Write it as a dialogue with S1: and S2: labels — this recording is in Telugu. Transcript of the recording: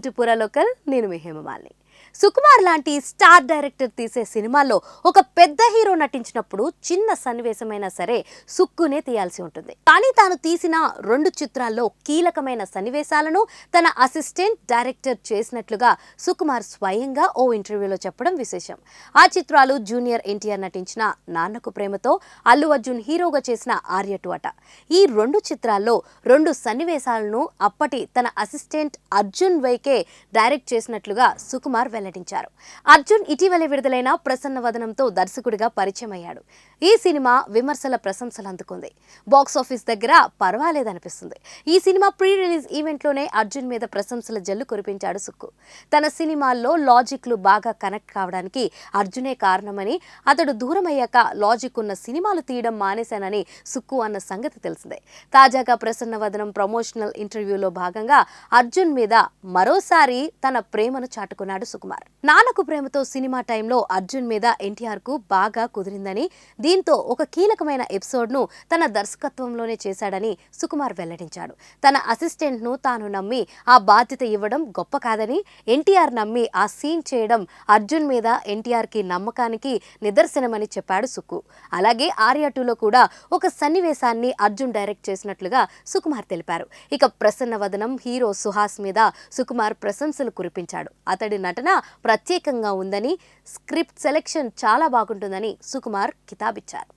S1: వెల్కమ్ టు పురా లోకల్. నేను మీ హేమమాలిని. సుకుమార్ లాంటి స్టార్ డైరెక్టర్ తీసే సినిమాల్లో ఒక పెద్ద హీరో నటించినప్పుడు చిన్న సన్నివేశమైనా సరే సుక్కునే తీయాల్సి ఉంటుంది. కానీ తాను తీసిన 2 చిత్రాల్లో కీలకమైన సన్నివేశాలను తన అసిస్టెంట్ డైరెక్టర్ చేసినట్లుగా సుకుమార్ స్వయంగా ఓ ఇంటర్వ్యూలో చెప్పడం విశేషం. ఆ చిత్రాలు జూనియర్ ఎన్టీఆర్ నటించిన నాన్నకు ప్రేమతో, అల్లు అర్జున్ హీరోగా చేసిన ఆర్య 2 అట. ఈ 2 చిత్రాల్లో 2 సన్నివేశాలను అప్పటి తన అసిస్టెంట్ అర్జున్ వైకే డైరెక్ట్ చేసినట్లుగా సుకుమార్ వెల్లడించారు. అర్జున్ ఇటీవలే విడుదలైన ప్రసన్న వదనంతో దర్శకుడిగా పరిచయం అయ్యాడు. ఈ సినిమా విమర్శల ప్రశంసలు అందుకుంది. బాక్సాఫీస్ దగ్గర పర్వాలేదనిపిస్తుంది. ఈ సినిమా ప్రీ రిలీజ్ ఈవెంట్లోనే అర్జున్ మీద ప్రశంసల జల్లు కురిపించాడు సుక్కు. తన సినిమాల్లో లాజిక్లు బాగా కనెక్ట్ కావడానికి అర్జునే కారణమని, అతడు దూరం అయ్యాక లాజిక్ ఉన్న సినిమాలు తీయడం మానేశానని సుక్కు అన్న సంగతి తెలిసిందే. తాజాగా ప్రసన్న వదనం ప్రమోషనల్ ఇంటర్వ్యూలో భాగంగా అర్జున్ మీద మరోసారి తన ప్రేమను చాటుకున్నాడు సుకుమార్. నాన్నకు ప్రేమతో సినిమా టైంలో అర్జున్ మీద ఎన్టీఆర్ కు బాగా కుదిరిందని, దీంతో ఒక కీలకమైన ఎపిసోడ్ ను తన దర్శకత్వంలోనే చేశాడని సుకుమార్ వెల్లడించాడు. తన అసిస్టెంట్ ను తాను నమ్మి ఆ బాధ్యత ఇవ్వడం గొప్ప కాదని, ఎన్టీఆర్ నమ్మి ఆ సీన్ చేయడం అర్జున్ మీద ఎన్టీఆర్ కి నమ్మకానికి నిదర్శనమని చెప్పాడు సుక్కు. అలాగే ఆర్య 2లో కూడా ఒక సన్నివేశాన్ని అర్జున్ డైరెక్ట్ చేసినట్లుగా సుకుమార్ తెలిపారు. ఇక ప్రసన్న వదనం హీరో సుహాస్ మీద సుకుమార్ ప్రశంసలు కురిపించాడు. అతడి నటన ప్రత్యేకంగా ఉందని, స్క్రిప్ట్ సెలెక్షన్ చాలా బాగుంటుందని సుకుమార్ కితాబిచ్చారు.